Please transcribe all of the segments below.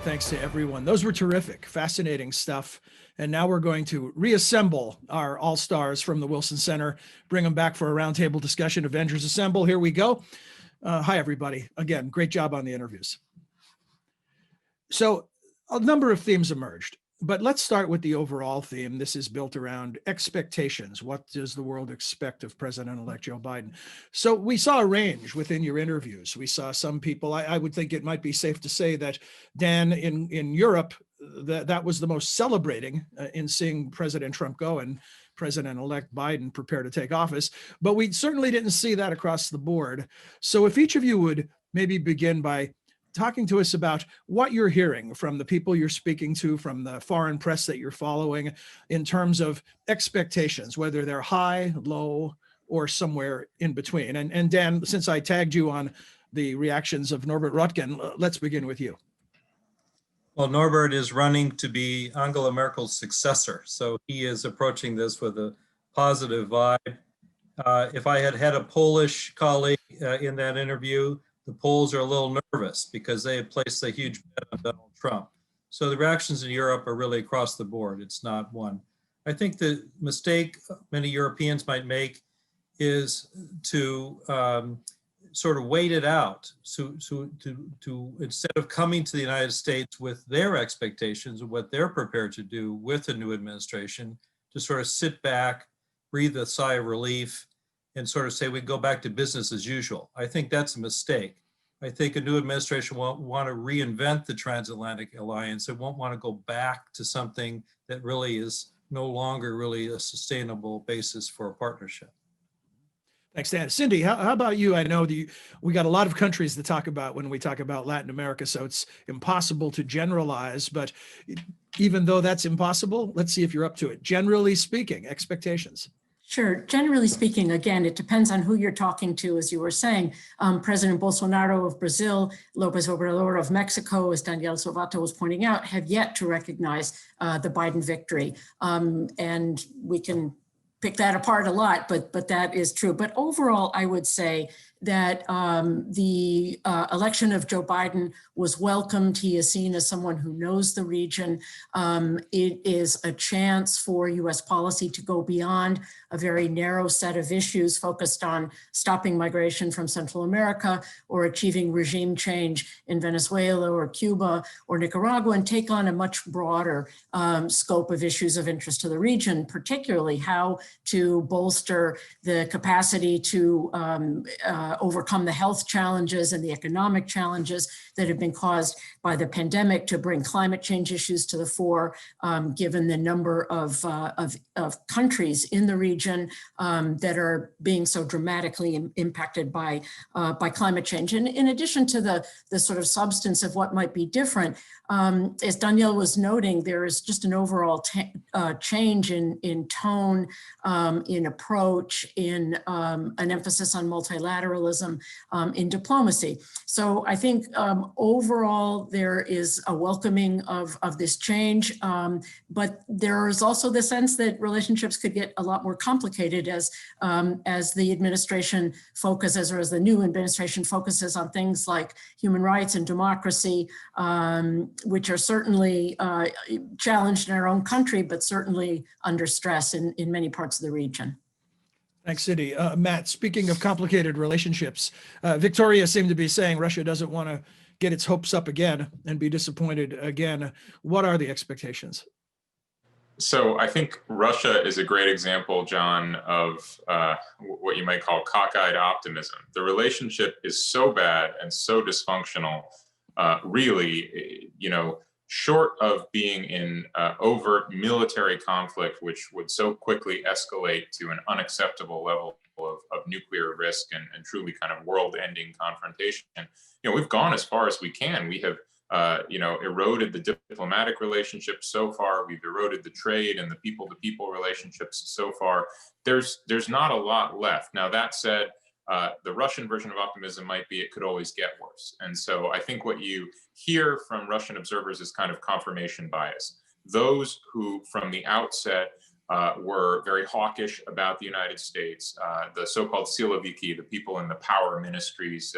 thanks to everyone. Those were terrific, fascinating stuff. And now we're going to reassemble our all-stars from the Wilson Center, bring them back for a roundtable discussion. Avengers Assemble, here we go. Hi, everybody. Again, great job on the interviews. So a number of themes emerged, but let's start with the overall theme. This is built around expectations. What does the world expect of President-elect Joe Biden? So we saw a range within your interviews. We saw some people, I would think it might be safe to say that, Dan, in Europe, that was the most celebrating in seeing President Trump go and President-elect Biden prepare to take office. But we certainly didn't see that across the board. So if each of you would maybe begin by talking to us about what you're hearing from the people you're speaking to, from the foreign press that you're following, in terms of expectations, whether they're high, low, or somewhere in between. And Dan, since I tagged you on the reactions of Norbert Röttgen, let's begin with you. Well, Norbert is running to be Angela Merkel's successor, so he is approaching this with a positive vibe. If I had had a Polish colleague in that interview, the Poles are a little nervous because they have placed a huge bet on Donald Trump. So the reactions in Europe are really across the board. It's not one. I think the mistake many Europeans might make is to sort of wait it out. So to instead of coming to the United States with their expectations of what they're prepared to do with the new administration, to sort of sit back, breathe a sigh of relief, and sort of say we go back to business as usual. I think that's a mistake. I think a new administration won't want to reinvent the transatlantic alliance. It won't want to go back to something that really is no longer really a sustainable basis for a partnership. Thanks, Dan. Cindy, how about you? I know we got a lot of countries to talk about when we talk about Latin America, so it's impossible to generalize, but even though that's impossible, let's see if you're up to it. Generally speaking, expectations. Sure. Generally speaking, again, it depends on who you're talking to, as you were saying. President Bolsonaro of Brazil, López Obrador of Mexico, as Daniel Sovato was pointing out, have yet to recognize the Biden victory. And we can pick that apart a lot, but that is true. But overall, I would say that the election of Joe Biden was welcomed. He is seen as someone who knows the region. It is a chance for US policy to go beyond a very narrow set of issues focused on stopping migration from Central America or achieving regime change in Venezuela or Cuba or Nicaragua, and take on a much broader scope of issues of interest to the region, particularly how to bolster the capacity to overcome the health challenges and the economic challenges that have been caused by the pandemic, to bring climate change issues to the fore, given the number of countries in the region that are being so dramatically impacted by climate change. And in addition to the sort of substance of what might be different, as Danielle was noting, there is just an overall change in tone, in approach, in an emphasis on multilateralism, in diplomacy. So I think overall there is a welcoming of this change, but there is also the sense that relationships could get a lot more complicated as the administration focuses, or as the new administration focuses on things like human rights and democracy, which are certainly challenged in our own country, but certainly under stress in many parts of the region. Thanks, Cindy. Matt, speaking of complicated relationships, Victoria seemed to be saying Russia doesn't want to get its hopes up again and be disappointed again. What are the expectations? So I think Russia is a great example, John, of what you might call cockeyed optimism. The relationship is so bad and so dysfunctional, really, short of being in overt military conflict, which would so quickly escalate to an unacceptable level of nuclear risk and truly kind of world-ending confrontation. We've gone as far as we can. We have eroded the diplomatic relationship so far. We've eroded the trade and the people-to-people relationships so far. There's not a lot left. Now, that said, the Russian version of optimism might be it could always get worse. And so I think what you hear from Russian observers is kind of confirmation bias. Those who from the outset were very hawkish about the United States. The so-called Siloviki, the people in the power ministries,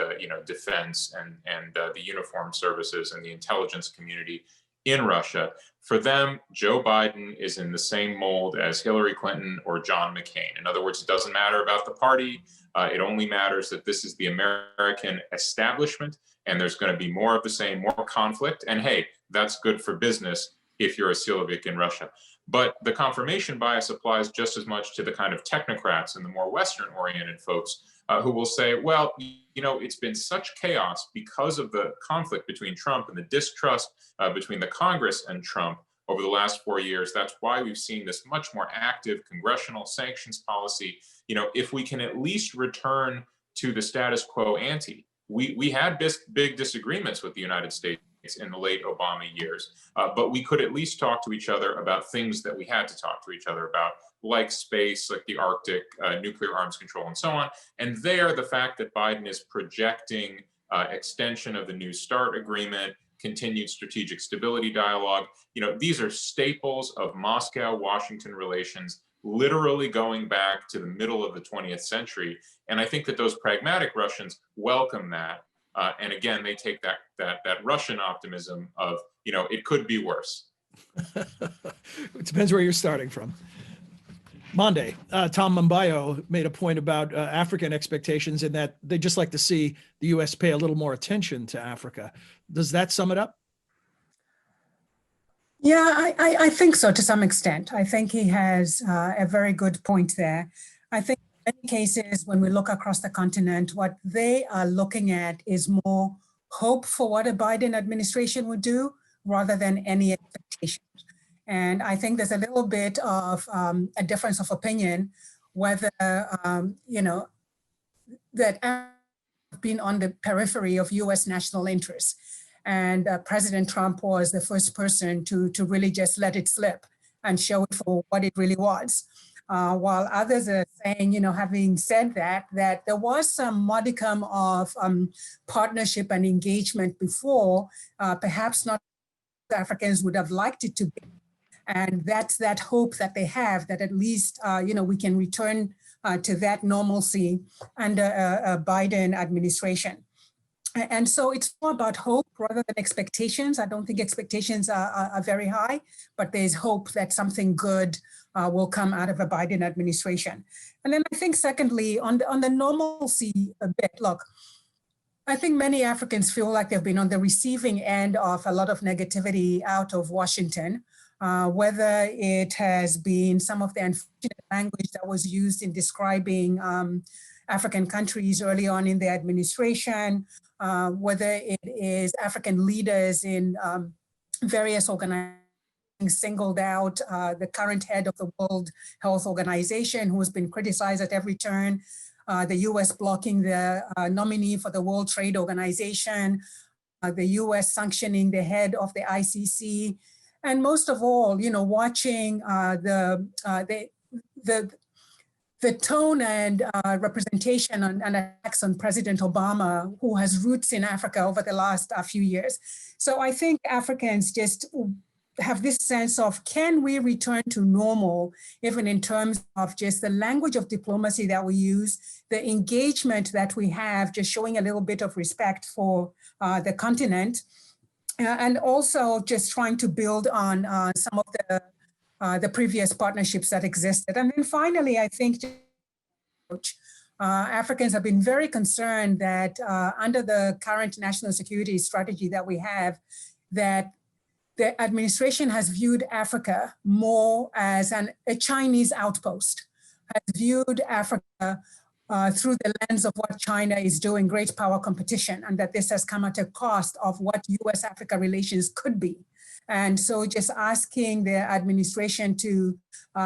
defense and the uniformed services and the intelligence community in Russia. For them, Joe Biden is in the same mold as Hillary Clinton or John McCain. In other words, it doesn't matter about the party. It only matters that this is the American establishment, and there's going to be more of the same, more conflict. And hey, that's good for business if you're a Silovik in Russia. But the confirmation bias applies just as much to the kind of technocrats and the more Western-oriented folks who will say, well, it's been such chaos because of the conflict between Trump and the distrust between the Congress and Trump over the last 4 years. That's why we've seen this much more active congressional sanctions policy. If we can at least return to the status quo ante, we had big disagreements with the United States in the late Obama years, but we could at least talk to each other about things that we had to talk to each other about, like space, like the Arctic, nuclear arms control, and so on. And there, the fact that Biden is projecting extension of the New START agreement, continued strategic stability dialogue, these are staples of Moscow-Washington relations, literally going back to the middle of the 20th century. And I think that those pragmatic Russians welcome that. And again, they take that Russian optimism of, it could be worse. It depends where you're starting from. Monde, Tom Mambayo made a point about African expectations in that they just like to see the U.S. pay a little more attention to Africa. Does that sum it up? Yeah, I think so to some extent. I think he has a very good point there. I think in many cases, when we look across the continent, what they are looking at is more hope for what a Biden administration would do rather than any expectations. And I think there's a little bit of a difference of opinion whether, that have been on the periphery of US national interests. And President Trump was the first person to really just let it slip and show it for what it really was. While others are saying, having said that there was some modicum of partnership and engagement before, perhaps not Africans would have liked it to be. And that's that hope that they have that at least, we can return to that normalcy under a Biden administration. And so it's more about hope rather than expectations. I don't think expectations are very high, but there's hope that something good will come out of a Biden administration. And then I think secondly, on the normalcy a bit, look, I think many Africans feel like they've been on the receiving end of a lot of negativity out of Washington, whether it has been some of the unfortunate language that was used in describing African countries early on in the administration, whether it is African leaders in various organizations singled out the current head of the World Health Organization, who has been criticized at every turn, the US blocking the nominee for the World Trade Organization, the US sanctioning the head of the ICC, and most of all, watching the tone and representation and attacks on President Obama, who has roots in Africa over the last few years. So I think Africans just have this sense of, can we return to normal, even in terms of just the language of diplomacy that we use, the engagement that we have, just showing a little bit of respect for the continent, and also just trying to build on some of the previous partnerships that existed. And then finally, I think Africans have been very concerned that under the current national security strategy that we have, that the administration has viewed Africa more as a Chinese outpost, has viewed Africa through the lens of what China is doing, great power competition, and that this has come at a cost of what US-Africa relations could be. And so just asking the administration to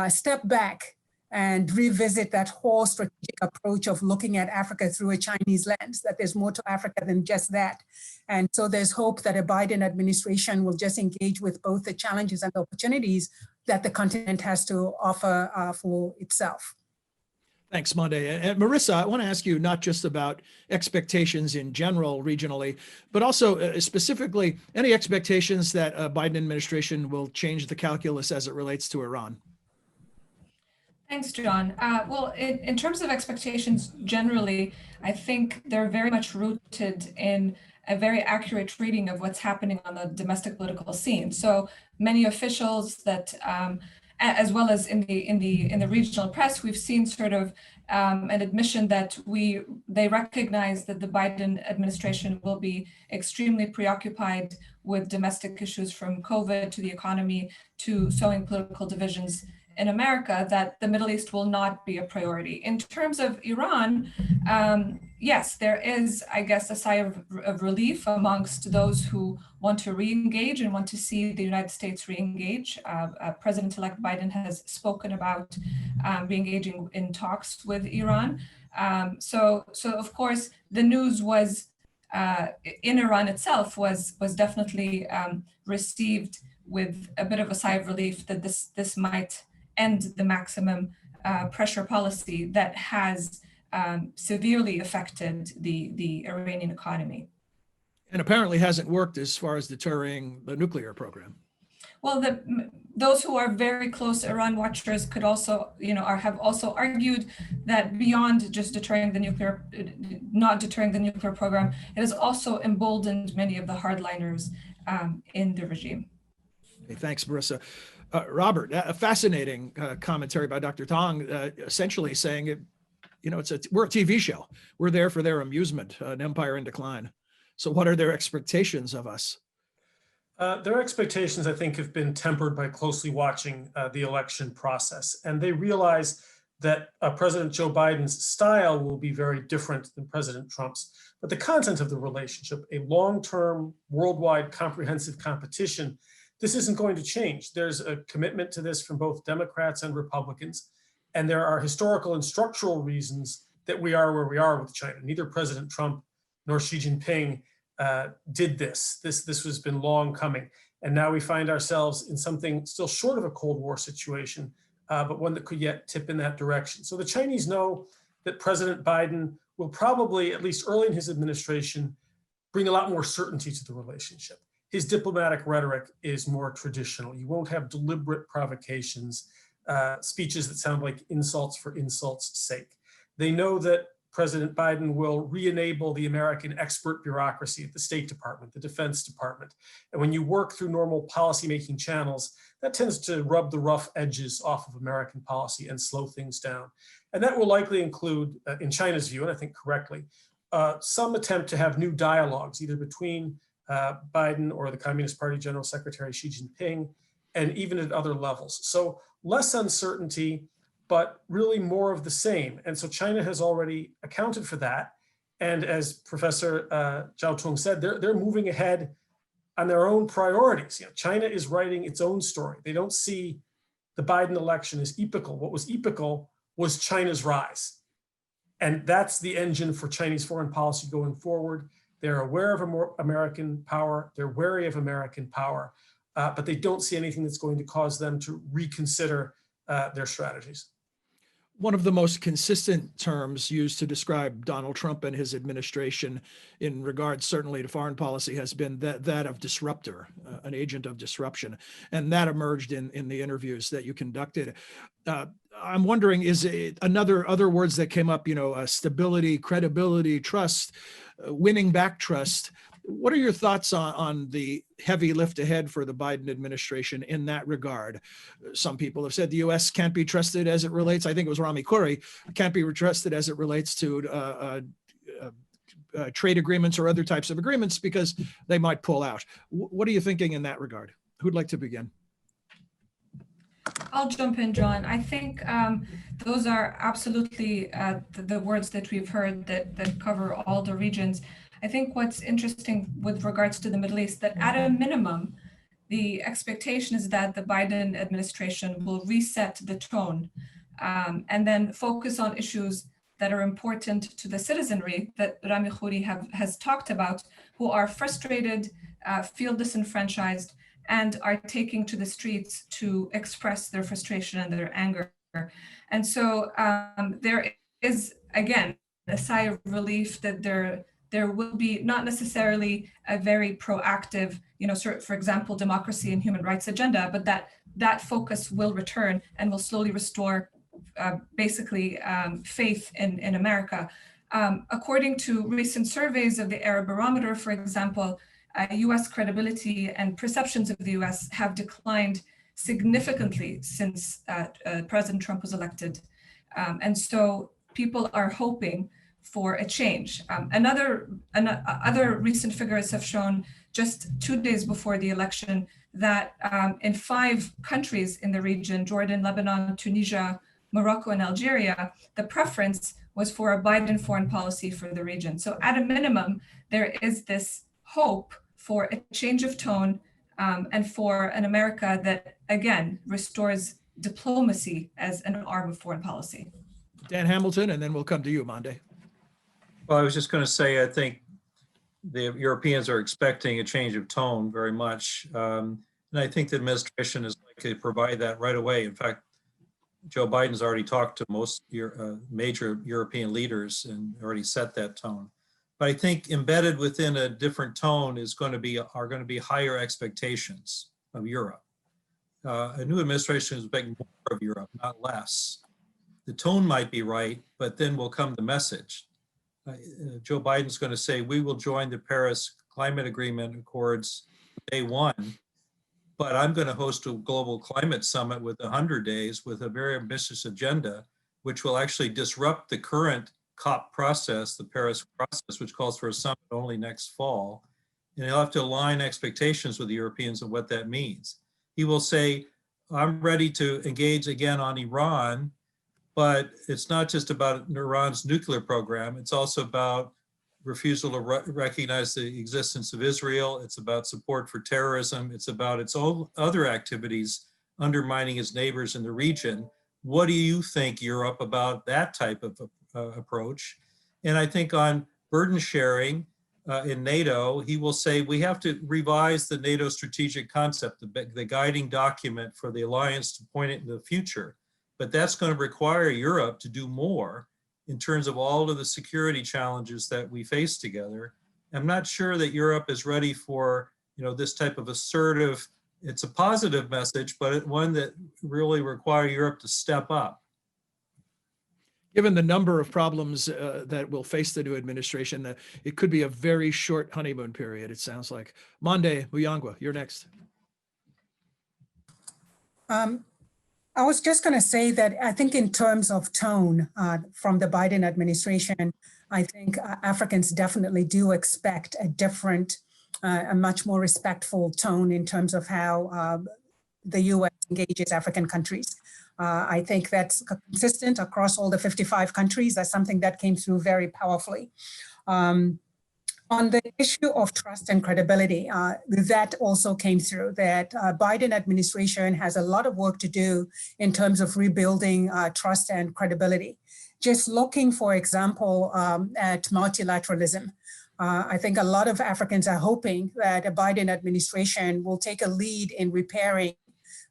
step back and revisit that whole strategic approach of looking at Africa through a Chinese lens, that there's more to Africa than just that. And so there's hope that a Biden administration will just engage with both the challenges and the opportunities that the continent has to offer for itself. Thanks, Monde. And Merissa, I want to ask you not just about expectations in general regionally, but also specifically any expectations that a Biden administration will change the calculus as it relates to Iran. Thanks, John. Well, in terms of expectations generally, I think they're very much rooted in a very accurate reading of what's happening on the domestic political scene. So many officials that, as well as in the regional press, we've seen sort of an admission that they recognize that the Biden administration will be extremely preoccupied with domestic issues, from COVID to the economy to sowing political divisions in America, that the Middle East will not be a priority. In terms of Iran, yes, there is, I guess, a sigh of relief amongst those who want to re-engage and want to see the United States re-engage. President-elect Biden has spoken about re-engaging in talks with Iran. So of course, the news was in Iran itself was definitely received with a bit of a sigh of relief that this might end the maximum pressure policy that has severely affected the Iranian economy. And apparently hasn't worked as far as deterring the nuclear program. Well, those who are very close Iran watchers could also, have also argued that beyond just not deterring the nuclear program, it has also emboldened many of the hardliners in the regime. Okay, thanks, Merissa. Robert, a fascinating commentary by Dr. Tong, essentially saying, we're a TV show. We're there for their amusement, an empire in decline. So what are their expectations of us? Their expectations, I think, have been tempered by closely watching the election process. And they realize that President Joe Biden's style will be very different than President Trump's. But the content of the relationship, a long-term, worldwide, comprehensive competition, this isn't going to change. There's a commitment to this from both Democrats and Republicans. And there are historical and structural reasons that we are where we are with China. Neither President Trump nor Xi Jinping did this. This has been long coming. And now we find ourselves in something still short of a Cold War situation, but one that could yet tip in that direction. So the Chinese know that President Biden will probably, at least early in his administration, bring a lot more certainty to the relationship. His diplomatic rhetoric is more traditional. You won't have deliberate provocations, speeches that sound like insults for insults' sake. They know that President Biden will re-enable the American expert bureaucracy at the State Department, the Defense Department. And when you work through normal policymaking channels, that tends to rub the rough edges off of American policy and slow things down. And that will likely include, in China's view, and I think correctly, some attempt to have new dialogues, either between Biden or the Communist Party General Secretary Xi Jinping, and even at other levels. So less uncertainty, but really more of the same. And so China has already accounted for that. And as Professor Zhao Tong said, they're moving ahead on their own priorities. China is writing its own story. They don't see the Biden election as epical. What was epical was China's rise. And that's the engine for Chinese foreign policy going forward. They're aware of American power. They're wary of American power, but they don't see anything that's going to cause them to reconsider their strategies. One of the most consistent terms used to describe Donald Trump and his administration in regards certainly to foreign policy has been that of disruptor, an agent of disruption. And that emerged in the interviews that you conducted. I'm wondering, is it other words that came up, stability, credibility, trust, winning back trust. What are your thoughts on the heavy lift ahead for the Biden administration in that regard? Some people have said the U.S. can't be trusted as it relates, I think it was Rami Khoury, can't be trusted as it relates to trade agreements or other types of agreements because they might pull out. What are you thinking in that regard? Who'd like to begin? I'll jump in, John. I think those are absolutely the words that we've heard that cover all the regions. I think what's interesting with regards to the Middle East, that at a minimum, the expectation is that the Biden administration will reset the tone and then focus on issues that are important to the citizenry that Rami Khoury has talked about, who are frustrated, feel disenfranchised, and are taking to the streets to express their frustration and their anger. And so there is, again, a sigh of relief that there will be not necessarily a very proactive, for example, democracy and human rights agenda, but that focus will return and will slowly restore basically faith in America. According to recent surveys of the Arab Barometer, for example, US credibility and perceptions of the US have declined significantly since President Trump was elected. And so people are hoping for a change. Other recent figures have shown just 2 days before the election that in 5 countries in the region, Jordan, Lebanon, Tunisia, Morocco, and Algeria, the preference was for a Biden foreign policy for the region. So at a minimum, there is this hope for a change of tone and for an America that, again, restores diplomacy as an arm of foreign policy. Dan Hamilton, and then we'll come to you, Monde. Well, I was just going to say, I think the Europeans are expecting a change of tone very much. And I think the administration is likely to provide that right away. In fact, Joe Biden's already talked to most major European leaders and already set that tone. But I think embedded within a different tone are going to be higher expectations of Europe. A new administration is expecting more of Europe, not less. The tone might be right, but then will come the message. Joe Biden's going to say, we will join the Paris Climate Agreement Accords day one, but I'm going to host a global climate summit with 100 days with a very ambitious agenda, which will actually disrupt the current COP process, the Paris process, which calls for a summit only next fall. And he'll have to align expectations with the Europeans on what that means. He will say, I'm ready to engage again on Iran, but it's not just about Iran's nuclear program. It's also about refusal to recognize the existence of Israel. It's about support for terrorism. It's about its own other activities undermining its neighbors in the region. What do you think, Europe, about that type of approach? And I think on burden sharing in NATO, he will say we have to revise the NATO strategic concept, the guiding document for the alliance to point it in the future. But that's going to require Europe to do more in terms of all of the security challenges that we face together. I'm not sure that Europe is ready for, this type of assertive, it's a positive message, but one that really require Europe to step up. Given the number of problems that will face the new administration, it could be a very short honeymoon period, it sounds like. Monde Muyangwa, you're next. I was just going to say that I think in terms of tone from the Biden administration, I think Africans definitely do expect a different, a much more respectful tone in terms of how the U.S. engages African countries. I think that's consistent across all the 55 countries. That's something that came through very powerfully. On the issue of trust and credibility, that also came through, that Biden administration has a lot of work to do in terms of rebuilding trust and credibility. Just looking, for example, at multilateralism, I think a lot of Africans are hoping that a Biden administration will take a lead in repairing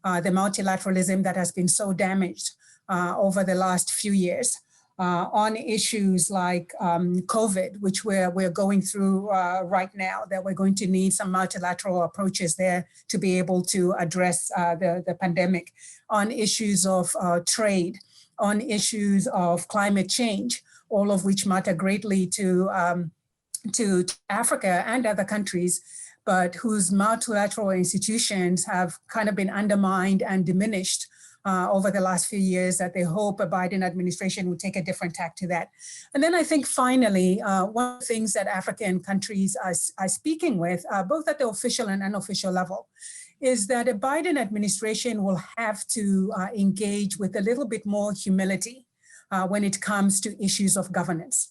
the multilateralism that has been so damaged over the last few years. On issues like COVID, which we're going through right now, that we're going to need some multilateral approaches there to be able to address the pandemic, on issues of trade, on issues of climate change, all of which matter greatly to Africa and other countries, but whose multilateral institutions have kind of been undermined and diminished over the last few years, that they hope a Biden administration will take a different tack to that. And then I think finally, one of the things that African countries are speaking with, both at the official and unofficial level, is that a Biden administration will have to engage with a little bit more humility when it comes to issues of governance.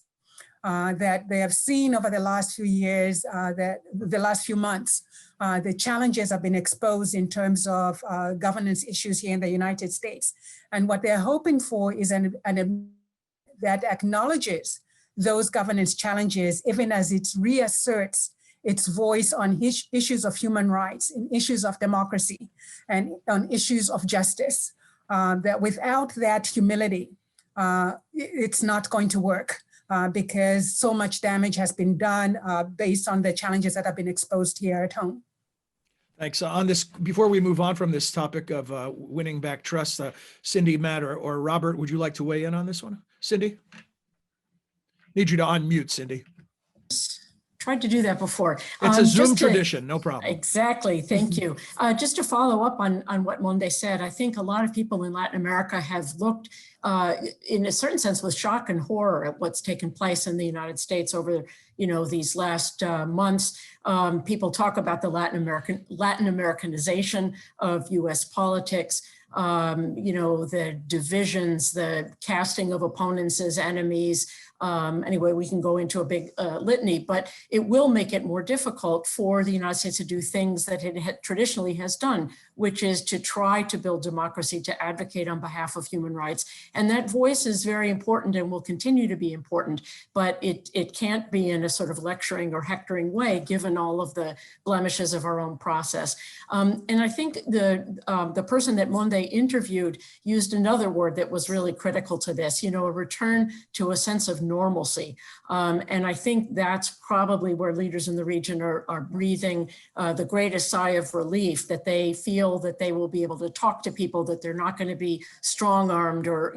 That they have seen over the last few years, that the last few months, the challenges have been exposed in terms of governance issues here in the United States. And what they're hoping for is that acknowledges those governance challenges, even as it reasserts its voice on issues of human rights, in issues of democracy, and on issues of justice. That without that humility, it's not going to work. Because so much damage has been done based on the challenges that have been exposed here at home. Thanks. On this, before we move on from this topic of winning back trust, Cindy, Matt, or Robert, would you like to weigh in on this one? Cindy? Need you to unmute, Cindy. Tried to do that before. It's a Zoom Just to- tradition, no problem. Exactly, thank you. Just to follow up on what Monde said, I think a lot of people in Latin America have looked in a certain sense with shock and horror at what's taken place in the United States over these last months. People talk about the Latin Americanization of US politics. The divisions, the casting of opponents as enemies. Anyway, we can go into a big litany, but it will make it more difficult for the United States to do things that it traditionally has done, which is to try to build democracy, to advocate on behalf of human rights. And that voice is very important and will continue to be important, but it can't be in a sort of lecturing or hectoring way, given all of the blemishes of our own process. And I think the person that Monde interviewed used another word that was really critical to this, a return to a sense of normalcy. And I think that's probably where leaders in the region are breathing the greatest sigh of relief, that they feel that they will be able to talk to people, that they're not going to be strong-armed or,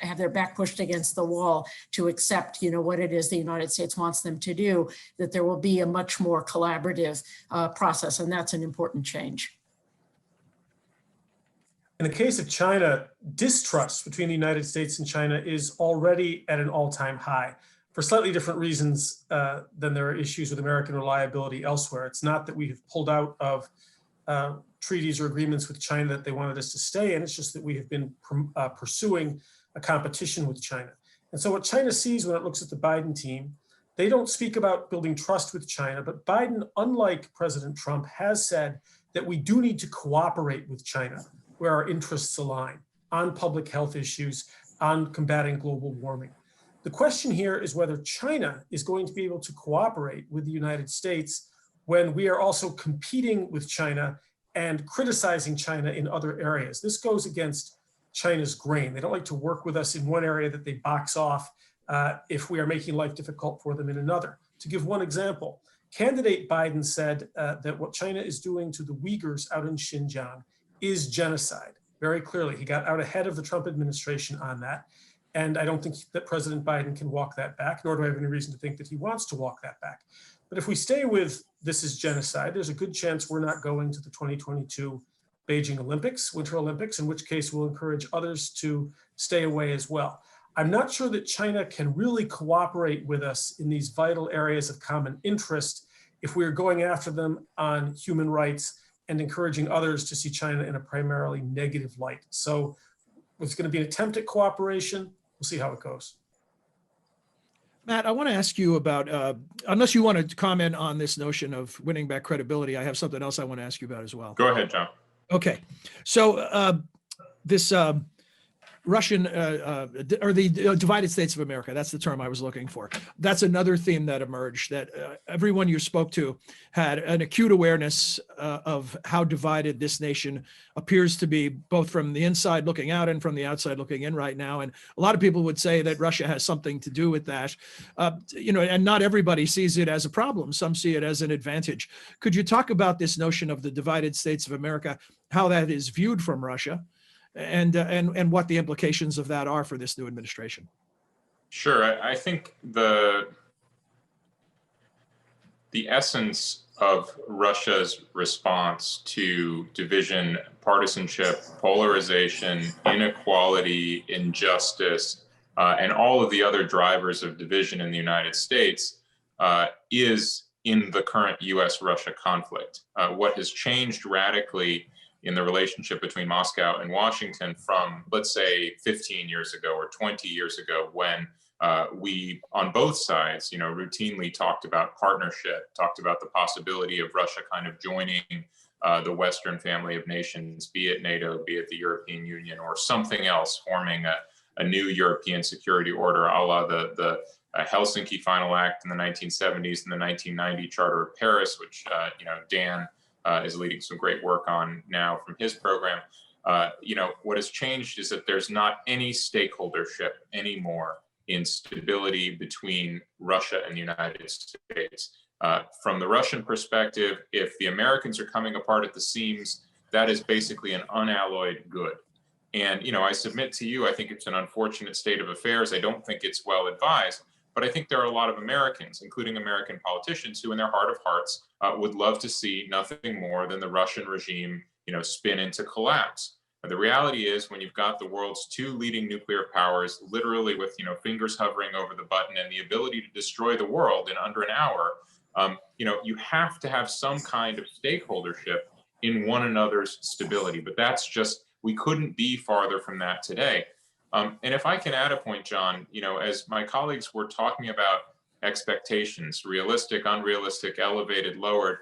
have their back pushed against the wall to accept, what it is the United States wants them to do, that there will be a much more collaborative process. And that's an important change. In the case of China, distrust between the United States and China is already at an all-time high for slightly different reasons than there are issues with American reliability elsewhere. It's not that we have pulled out of treaties or agreements with China that they wanted us to stay in. It's just that we have been pursuing a competition with China. And so what China sees when it looks at the Biden team, they don't speak about building trust with China, but Biden, unlike President Trump, has said that we do need to cooperate with China where our interests align on public health issues, on combating global warming. The question here is whether China is going to be able to cooperate with the United States when we are also competing with China and criticizing China in other areas. This goes against China's grain. They don't like to work with us in one area that they box off if we are making life difficult for them in another. To give one example, candidate Biden said that what China is doing to the Uyghurs out in Xinjiang is genocide. Very clearly, he got out ahead of the Trump administration on that. And I don't think that President Biden can walk that back, nor do I have any reason to think that he wants to walk that back. But if we stay with this is genocide, there's a good chance we're not going to the 2022 Beijing Olympics, Winter Olympics, in which case we'll encourage others to stay away as well. I'm not sure that China can really cooperate with us in these vital areas of common interest if we're going after them on human rights and encouraging others to see China in a primarily negative light. So it's going to be an attempt at cooperation. We'll see how it goes. Matt, I want to ask you about, unless you want to comment on this notion of winning back credibility, I have something else I want to ask you about as well. Go ahead, John. Okay. So this Russian or the divided states of America, that's the term I was looking for. That's another theme that emerged, that everyone you spoke to had an acute awareness of how divided this nation appears to be, both from the inside looking out and from the outside looking in right now. And a lot of people would say that Russia has something to do with that, and not everybody sees it as a problem. Some see it as an advantage. Could you talk about this notion of the divided states of America, how that is viewed from Russia, and what the implications of that are for this new administration? Sure. I think the essence of Russia's response to division, partisanship, polarization, inequality, injustice, and all of the other drivers of division in the United States is in the current US-Russia conflict. What has changed radically in the relationship between Moscow and Washington from, let's say, 15 years ago or 20 years ago, when we, on both sides, routinely talked about partnership, talked about the possibility of Russia kind of joining the Western family of nations, be it NATO, be it the European Union, or something else, forming a new European security order, a la the Helsinki Final Act in the 1970s and the 1990 Charter of Paris, which Dan is leading some great work on now from his program. What has changed is that there's not any stakeholdership anymore in stability between Russia and the United States. From the Russian perspective, if the Americans are coming apart at the seams, that is basically an unalloyed good. And, I submit to you, I think it's an unfortunate state of affairs. I don't think it's well advised, but I think there are a lot of Americans, including American politicians, who in their heart of hearts would love to see nothing more than the Russian regime, spin into collapse. But the reality is, when you've got the world's two leading nuclear powers, literally with, fingers hovering over the button and the ability to destroy the world in under an hour, you have to have some kind of stakeholdership in one another's stability. But that's just, we couldn't be farther from that today. And if I can add a point, John, as my colleagues were talking about expectations, realistic, unrealistic, elevated, lowered,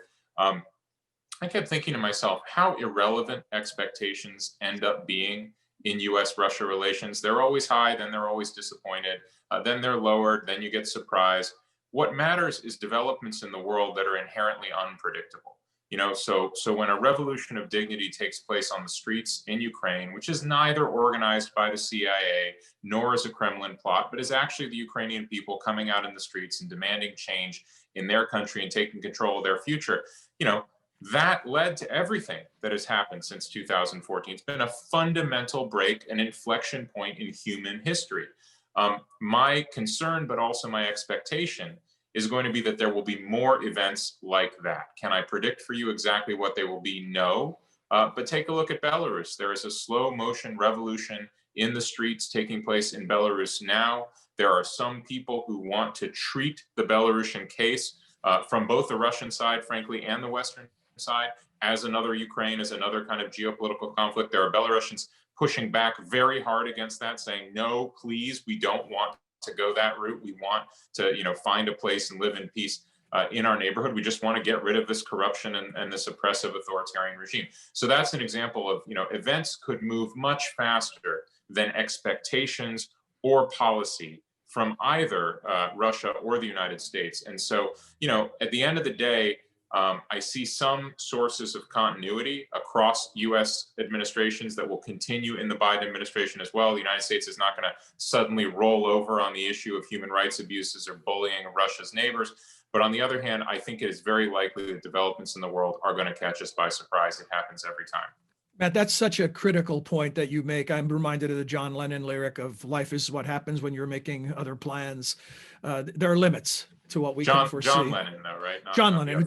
I kept thinking to myself how irrelevant expectations end up being in US-Russia relations. They're always high, then they're always disappointed, then they're lowered, then you get surprised. What matters is developments in the world that are inherently unpredictable. So when a revolution of dignity takes place on the streets in Ukraine, which is neither organized by the CIA nor is a Kremlin plot, but is actually the Ukrainian people coming out in the streets and demanding change in their country and taking control of their future, that led to everything that has happened since 2014. It's been a fundamental break, an inflection point in human history. My concern, but also my expectation, is going to be that there will be more events like that. Can I predict for you exactly what they will be? No. But take a look at Belarus. There is a slow motion revolution in the streets taking place in Belarus now. There are some people who want to treat the Belarusian case from both the Russian side, frankly, and the Western side as another Ukraine, as another kind of geopolitical conflict. There are Belarusians pushing back very hard against that, saying, no, please, we don't want to go that route. We want to, find a place and live in peace in our neighborhood. We just want to get rid of this corruption and this oppressive authoritarian regime. So that's an example of, events could move much faster than expectations or policy from either Russia or the United States. And so, at the end of the day, I see some sources of continuity across US administrations that will continue in the Biden administration as well. The United States is not going to suddenly roll over on the issue of human rights abuses or bullying of Russia's neighbors. But on the other hand, I think it is very likely that developments in the world are going to catch us by surprise. It happens every time. Matt, that's such a critical point that you make. I'm reminded of the John Lennon lyric of life is what happens when you're making other plans. There are limits to what we can foresee. John Lennon, though, right? John Lennon.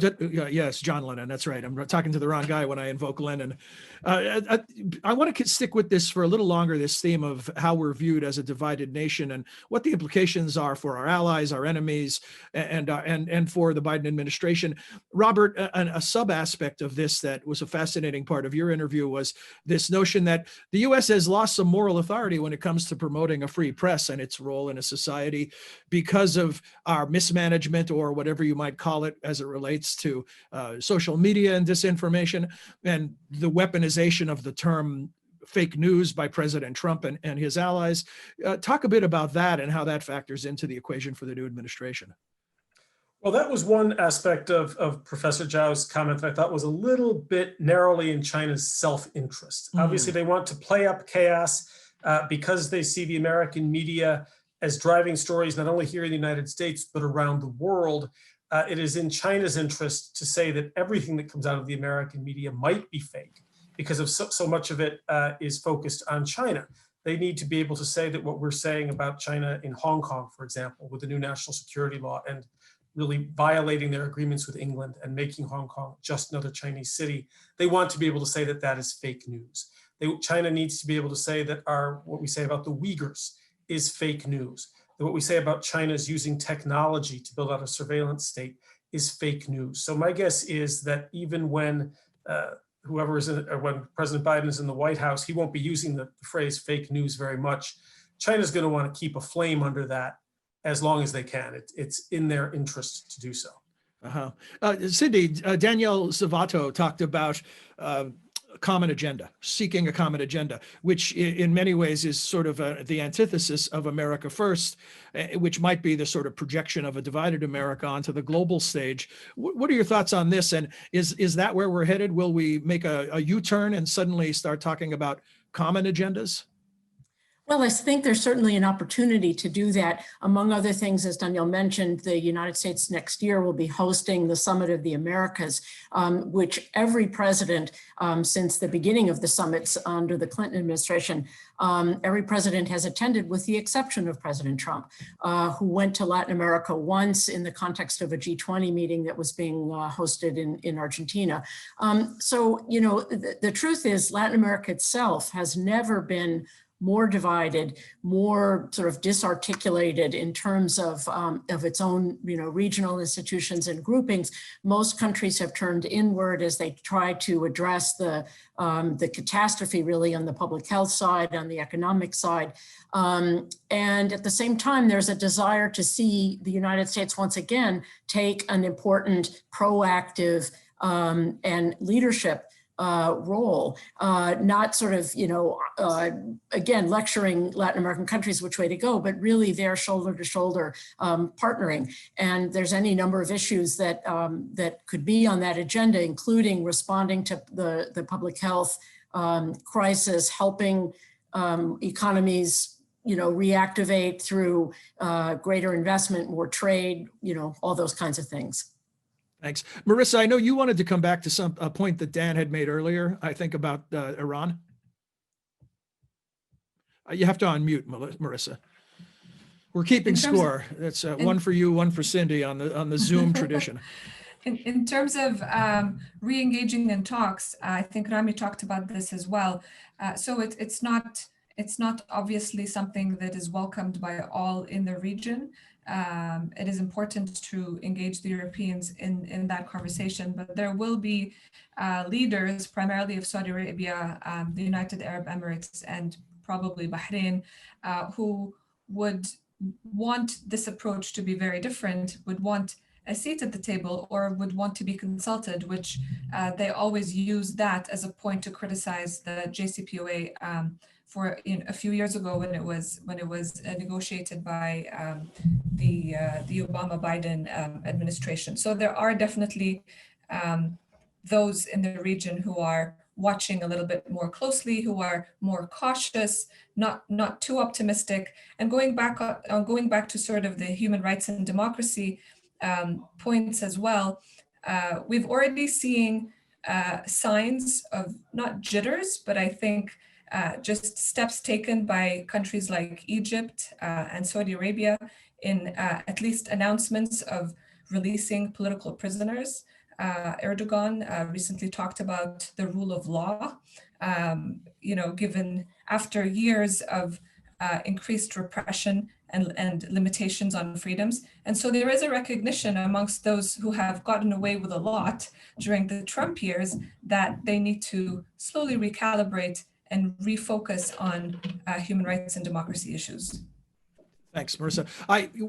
Yes, John Lennon. That's right. I'm talking to the wrong guy when I invoke Lennon. I want to stick with this for a little longer, this theme of how we're viewed as a divided nation and what the implications are for our allies, our enemies, and for the Biden administration. Robert, a sub aspect of this that was a fascinating part of your interview was this notion that the U.S. has lost some moral authority when it comes to promoting a free press and its role in a society because of our mismanagement, or whatever you might call it, as it relates to social media and disinformation and the weaponization of the term fake news by President Trump and his allies. Talk a bit about that and how that factors into the equation for the new administration. Well, that was one aspect of Professor Zhao's comment that I thought was a little bit narrowly in China's self-interest. Obviously, they want to play up chaos because they see the American media as driving stories not only here in the United States, but around the world. It is in China's interest to say that everything that comes out of the American media might be fake because of so much of it is focused on China. They need to be able to say that what we're saying about China in Hong Kong, for example, with the new national security law and really violating their agreements with England and making Hong Kong just another Chinese city, they want to be able to say that that is fake news. China needs to be able to say that what we say about the Uyghurs is fake news. That what we say about China's using technology to build out a surveillance state is fake news. So my guess is that even when when President Biden is in the White House, he won't be using the phrase fake news very much. China's going to want to keep a flame under that as long as they can. It's in their interest to do so. Cindy, Danielle Zavato talked about common agenda, seeking a common agenda, which in many ways is sort of the antithesis of America First, which might be the sort of projection of a divided America onto the global stage. What are your thoughts on this? And is that where we're headed? Will we make a U-turn and suddenly start talking about common agendas? Well, I think there's certainly an opportunity to do that. Among other things, as Danielle mentioned, the United States next year will be hosting the Summit of the Americas, which every president since the beginning of the summits under the Clinton administration, every president has attended with the exception of President Trump, who went to Latin America once in the context of a G20 meeting that was being hosted in Argentina. So, you know, the truth is Latin America itself has never been more divided, more sort of disarticulated in terms of its own, you know, regional institutions and groupings. Most countries have turned inward as they try to address the catastrophe really on the public health side, on the economic side. And at the same time, there's a desire to see the United States once again take an important proactive and leadership role, not sort of, you know, again, lecturing Latin American countries which way to go, but really they're shoulder to shoulder partnering. And there's any number of issues that that could be on that agenda, including responding to the public health crisis, helping economies, you know, reactivate through greater investment, more trade, you know, all those kinds of things. Thanks. Merissa, I know you wanted to come back to a point that Dan had made earlier, I think about Iran. You have to unmute, Merissa. We're keeping score. That's one for you, one for Cindy on the Zoom tradition. In terms of re-engaging in talks, I think Rami talked about this as well. So it's not obviously something that is welcomed by all in the region. It is important to engage the Europeans in that conversation, but there will be leaders, primarily of Saudi Arabia, the United Arab Emirates, and probably Bahrain, who would want this approach to be very different, would want a seat at the table, or would want to be consulted, which they always use that as a point to criticize the JCPOA for a few years ago when it was negotiated by the Obama-Biden administration. So there are definitely those in the region who are watching a little bit more closely, who are more cautious, not too optimistic. And going back to sort of the human rights and democracy points as well, we've already seen signs of not jitters, but I think just steps taken by countries like Egypt and Saudi Arabia in at least announcements of releasing political prisoners. Erdogan recently talked about the rule of law, you know, given after years of increased repression and limitations on freedoms. And so there is a recognition amongst those who have gotten away with a lot during the Trump years that they need to slowly recalibrate and refocus on human rights and democracy issues. Thanks, Merissa.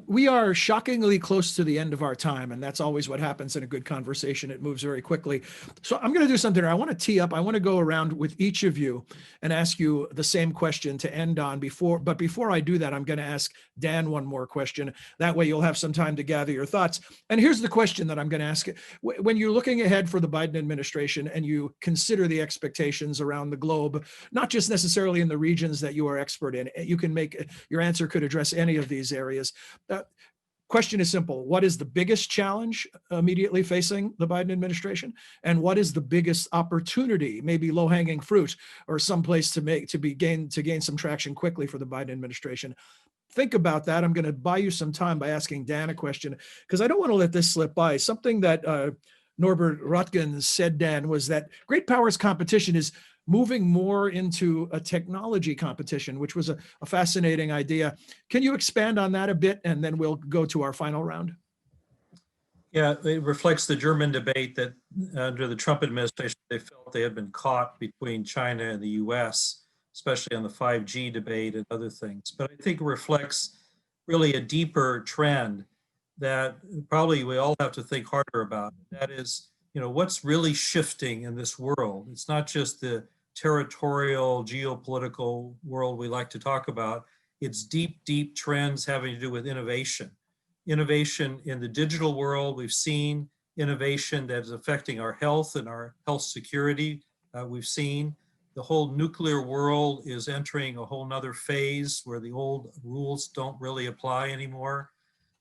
We are shockingly close to the end of our time, and that's always what happens in a good conversation. It moves very quickly. So I'm going to do something. I want to tee up. I want to go around with each of you and ask you the same question to end on. But before I do that, I'm going to ask Dan one more question. That way you'll have some time to gather your thoughts. And here's the question that I'm going to ask. When you're looking ahead for the Biden administration and you consider the expectations around the globe, not just necessarily in the regions that you are expert in, you can make your answer could address any of these areas. Question is simple. What is the biggest challenge immediately facing the Biden administration? And what is the biggest opportunity, maybe low-hanging fruit or someplace to gain some traction quickly for the Biden administration? Think about that. I'm going to buy you some time by asking Dan a question, because I don't want to let this slip by. Something that Norbert Röttgen said, Dan, was that great powers competition is moving more into a technology competition, which was a fascinating idea. Can you expand on that a bit, and then we'll go to our final round? Yeah, it reflects the German debate that under the Trump administration, they felt they had been caught between China and the US, especially on the 5G debate and other things. But I think it reflects really a deeper trend that probably we all have to think harder about. That is, you know, what's really shifting in this world? It's not just the territorial, geopolitical world we like to talk about. It's deep, deep trends having to do with innovation. Innovation in the digital world, we've seen innovation that is affecting our health and our health security. We've seen the whole nuclear world is entering a whole nother phase where the old rules don't really apply anymore.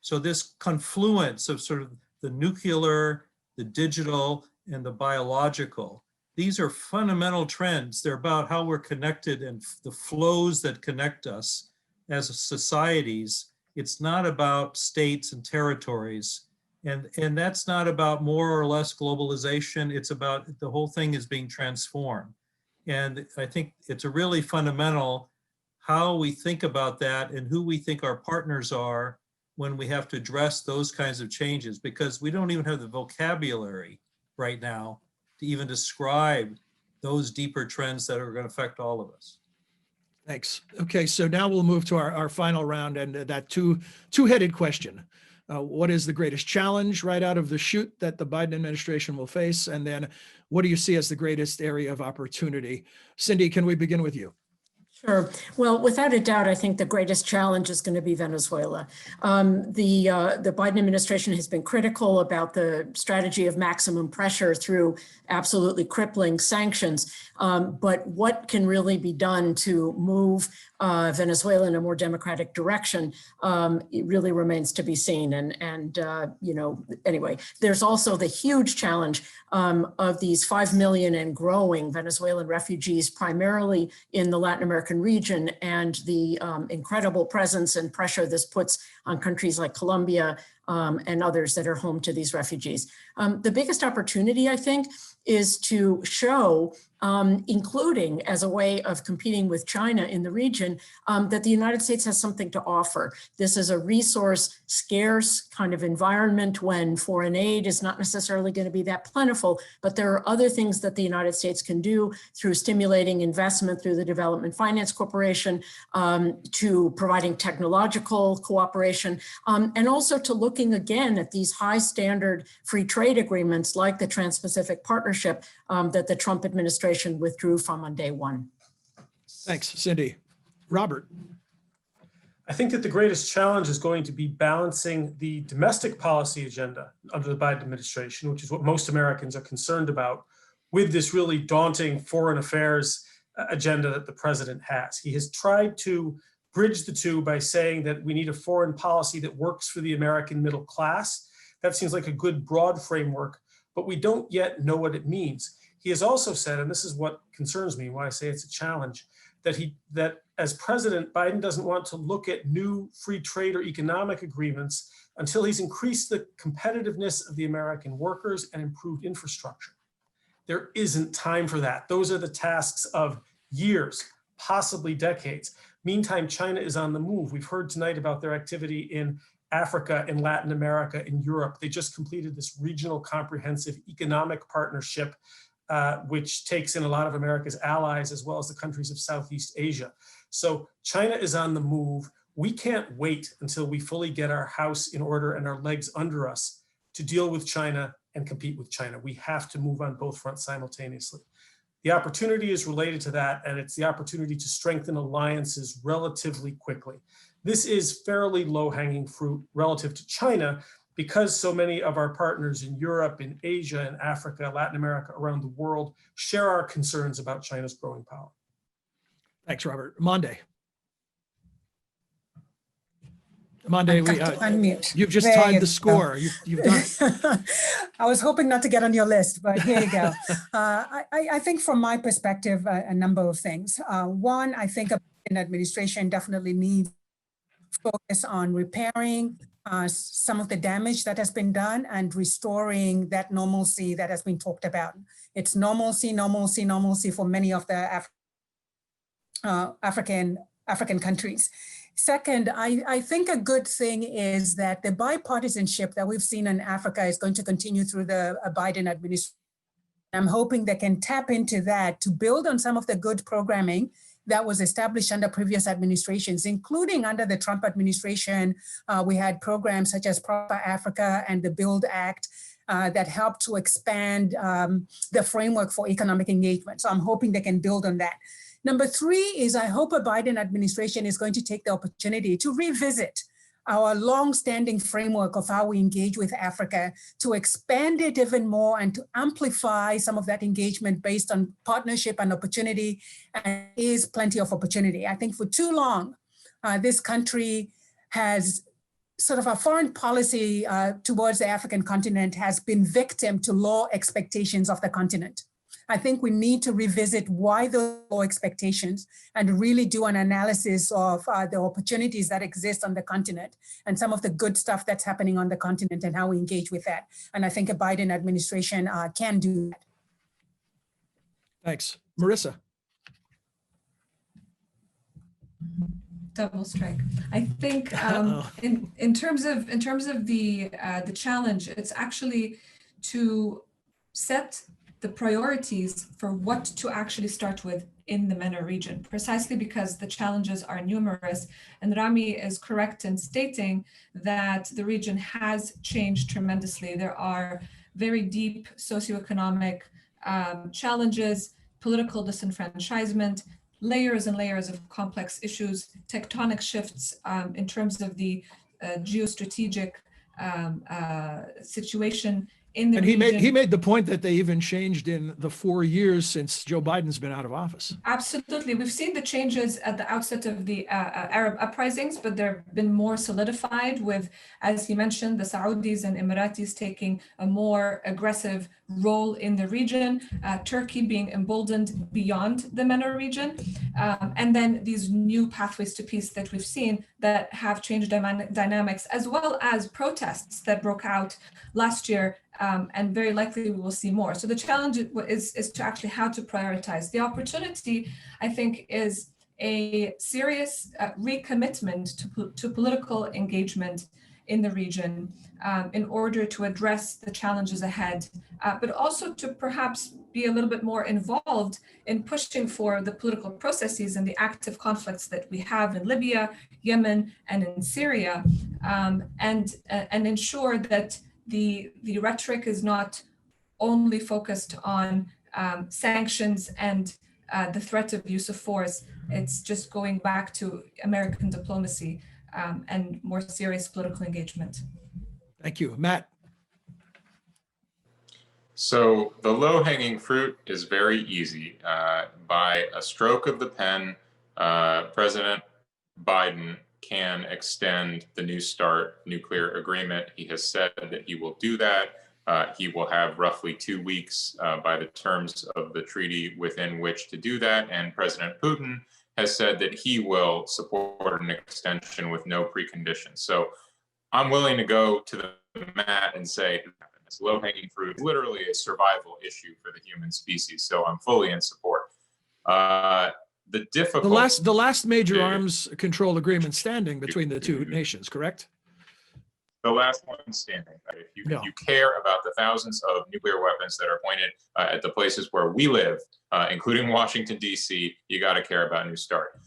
So this confluence of sort of the nuclear, the digital, and the biological, these are fundamental trends. They're about how we're connected and the flows that connect us as societies. It's not about states and territories. And that's not about more or less globalization. It's about the whole thing is being transformed. And I think it's a really fundamental how we think about that and who we think our partners are when we have to address those kinds of changes, because we don't even have the vocabulary right now to even describe those deeper trends that are going to affect all of us. Thanks. Okay, so now we'll move to our final round and that two-headed question. What is the greatest challenge right out of the chute that the Biden administration will face? And then what do you see as the greatest area of opportunity? Cindy, can we begin with you? Sure. Well, without a doubt, I think the greatest challenge is going to be Venezuela. The Biden administration has been critical about the strategy of maximum pressure through absolutely crippling sanctions. But what can really be done to move Venezuela in a more democratic direction, it really remains to be seen. Anyway, there's also the huge challenge of these 5 million and growing Venezuelan refugees, primarily in the Latin American region, and the incredible presence and pressure this puts on countries like Colombia and others that are home to these refugees. The biggest opportunity, I think, is to show, including as a way of competing with China in the region, that the United States has something to offer. This is a resource scarce kind of environment when foreign aid is not necessarily going to be that plentiful, but there are other things that the United States can do through stimulating investment through the Development Finance Corporation, to providing technological cooperation, and also to looking again at these high standard free trade agreements like the Trans-Pacific Partnership that the Trump administration withdrew from on day one. Thanks, Cindy. Robert. I think that the greatest challenge is going to be balancing the domestic policy agenda under the Biden administration, which is what most Americans are concerned about, with this really daunting foreign affairs agenda that the president has. He has tried to bridge the two by saying that we need a foreign policy that works for the American middle class. That seems like a good broad framework, but we don't yet know what it means. He has also said, and this is what concerns me, why I say it's a challenge, that as president, Biden doesn't want to look at new free trade or economic agreements until he's increased the competitiveness of the American workers and improved infrastructure. There isn't time for that. Those are the tasks of years, possibly decades. Meantime, China is on the move. We've heard tonight about their activity in Africa, in Latin America, in Europe. They just completed this regional comprehensive economic partnership, which takes in a lot of America's allies, as well as the countries of Southeast Asia. So China is on the move. We can't wait until we fully get our house in order and our legs under us to deal with China and compete with China. We have to move on both fronts simultaneously. The opportunity is related to that, and it's the opportunity to strengthen alliances relatively quickly. This is fairly low-hanging fruit relative to China, because so many of our partners in Europe, in Asia, in Africa, Latin America, around the world share our concerns about China's growing power. Thanks, Robert. Monde, you've just tied the score. You've done it. I was hoping not to get on your list, but here you go. I think from my perspective, a number of things. One, I think an administration definitely needs to focus on repairing some of the damage that has been done and restoring that normalcy that has been talked about. It's normalcy for many of the African countries. Second, I think a good thing is that the bipartisanship that we've seen in Africa is going to continue through the Biden administration. I'm hoping they can tap into that to build on some of the good programming that was established under previous administrations, including under the Trump administration. We had programs such as Prosper Africa and the Build Act that helped to expand the framework for economic engagement. So I'm hoping they can build on that. Number three is I hope a Biden administration is going to take the opportunity to revisit our long-standing framework of how we engage with Africa, to expand it even more and to amplify some of that engagement based on partnership and opportunity, and is plenty of opportunity. I think for too long, this country has sort of a foreign policy towards the African continent has been victim to low expectations of the continent. I think we need to revisit why those low expectations and really do an analysis of the opportunities that exist on the continent and some of the good stuff that's happening on the continent and how we engage with that. And I think a Biden administration can do that. Thanks. Merissa. Double strike. I think in terms of the challenge, it's actually to set the priorities for what to actually start with in the MENA region, precisely because the challenges are numerous. And Rami is correct in stating that the region has changed tremendously. There are very deep socioeconomic challenges, political disenfranchisement, layers and layers of complex issues, tectonic shifts in terms of the geostrategic situation in the region. And he made the point that they even changed in the 4 years since Joe Biden's been out of office. Absolutely. We've seen the changes at the outset of the Arab uprisings, but they've been more solidified with, as he mentioned, the Saudis and Emiratis taking a more aggressive role in the region, Turkey being emboldened beyond the MENA region, and then these new pathways to peace that we've seen that have changed dynamics, as well as protests that broke out last year, and very likely we will see more. So the challenge is to actually how to prioritize. The opportunity, I think, is a serious recommitment to political engagement in the region in order to address the challenges ahead, but also to perhaps be a little bit more involved in pushing for the political processes and the active conflicts that we have in Libya, Yemen, and in Syria, and ensure that the rhetoric is not only focused on sanctions and the threat of use of force. It's just going back to American diplomacy and more serious political engagement. Thank you. Matt. So the low-hanging fruit is very easy. By a stroke of the pen, President Biden can extend the New START nuclear agreement. He has said that he will do that. He will have roughly 2 weeks by the terms of the treaty within which to do that. And President Putin has said that he will support an extension with no preconditions. So I'm willing to go to the mat and say it's low-hanging fruit, literally a survival issue for the human species. So I'm fully in support. The last major arms control agreement standing between the two nations, correct? The last one standing. If you care about the thousands of nuclear weapons that are pointed at the places where we live, including Washington, D.C., you got to care about New START.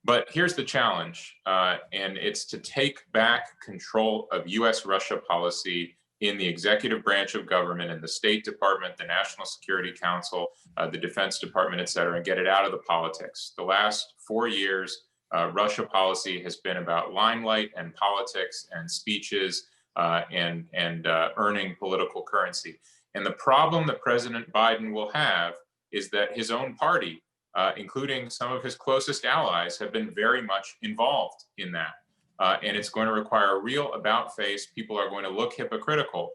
But here's the challenge, and it's to take back control of U.S.-Russia policy in the executive branch of government, in the State Department, the National Security Council, the Defense Department, et cetera, and get it out of the politics. The last 4 years, Russia policy has been about limelight and politics and speeches and earning political currency. And the problem that President Biden will have is that his own party, including some of his closest allies, have been very much involved in that. And it's going to require a real about-face. People are going to look hypocritical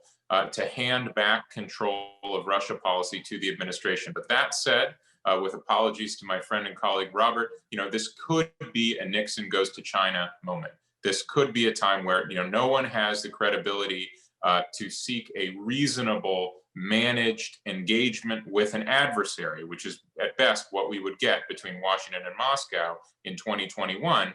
to hand back control of Russia policy to the administration. But that said, with apologies to my friend and colleague Robert, this could be a Nixon goes to China moment. This could be a time where no one has the credibility to seek a reasonable, managed engagement with an adversary, which is at best what we would get between Washington and Moscow in 2021.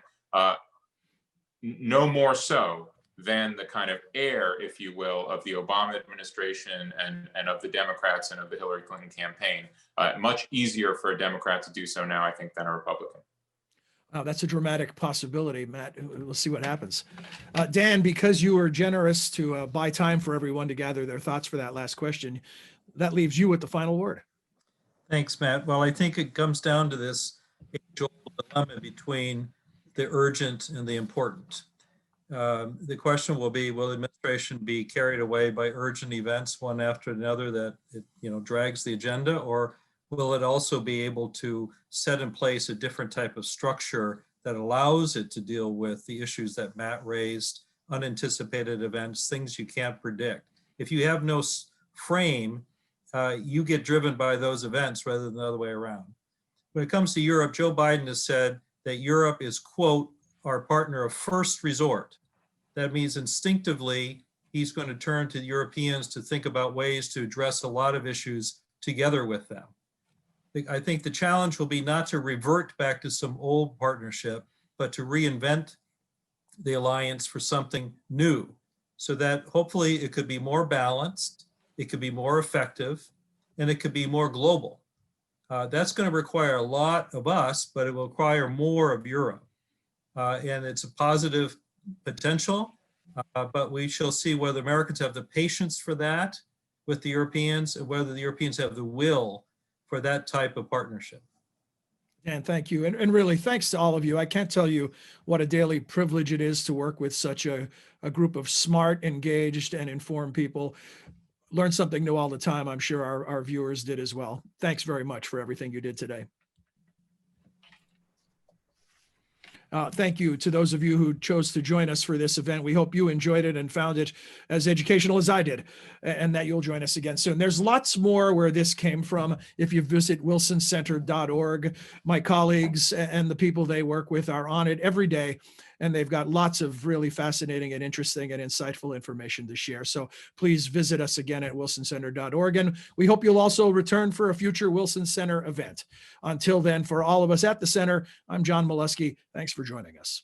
No more so than the kind of air, if you will, of the Obama administration and of the Democrats and of the Hillary Clinton campaign. Much easier for a Democrat to do so now, I think, than a Republican. Wow, that's a dramatic possibility, Matt. We'll see what happens. Dan, because you were generous to buy time for everyone to gather their thoughts for that last question, that leaves you with the final word. Thanks, Matt. Well, I think it comes down to this age-old dilemma between the urgent and the important. The question will be, will the administration be carried away by urgent events one after another that it, drags the agenda, or will it also be able to set in place a different type of structure that allows it to deal with the issues that Matt raised, unanticipated events, things you can't predict? If you have no frame, you get driven by those events rather than the other way around. When it comes to Europe, Joe Biden has said that Europe is, quote, our partner of first resort. That means instinctively, he's going to turn to Europeans to think about ways to address a lot of issues together with them. I think the challenge will be not to revert back to some old partnership, but to reinvent the alliance for something new, so that hopefully it could be more balanced, it could be more effective, and it could be more global. That's going to require a lot of us, but it will require more of Europe. And it's a positive potential, but we shall see whether Americans have the patience for that with the Europeans, and whether the Europeans have the will for that type of partnership. And thank you. And really, thanks to all of you. I can't tell you what a daily privilege it is to work with such a group of smart, engaged, and informed people. Learn something new all the time. I'm sure our viewers did as well. Thanks very much for everything you did today. Thank you to those of you who chose to join us for this event. We hope you enjoyed it and found it as educational as I did, and that you'll join us again soon. There's lots more where this came from. If you visit wilsoncenter.org, my colleagues and the people they work with are on it every day, and they've got lots of really fascinating and interesting and insightful information to share. So please visit us again at wilsoncenter.org, and we hope you'll also return for a future Wilson Center event. Until then, for all of us at the center, I'm John Milewski. Thanks for joining us.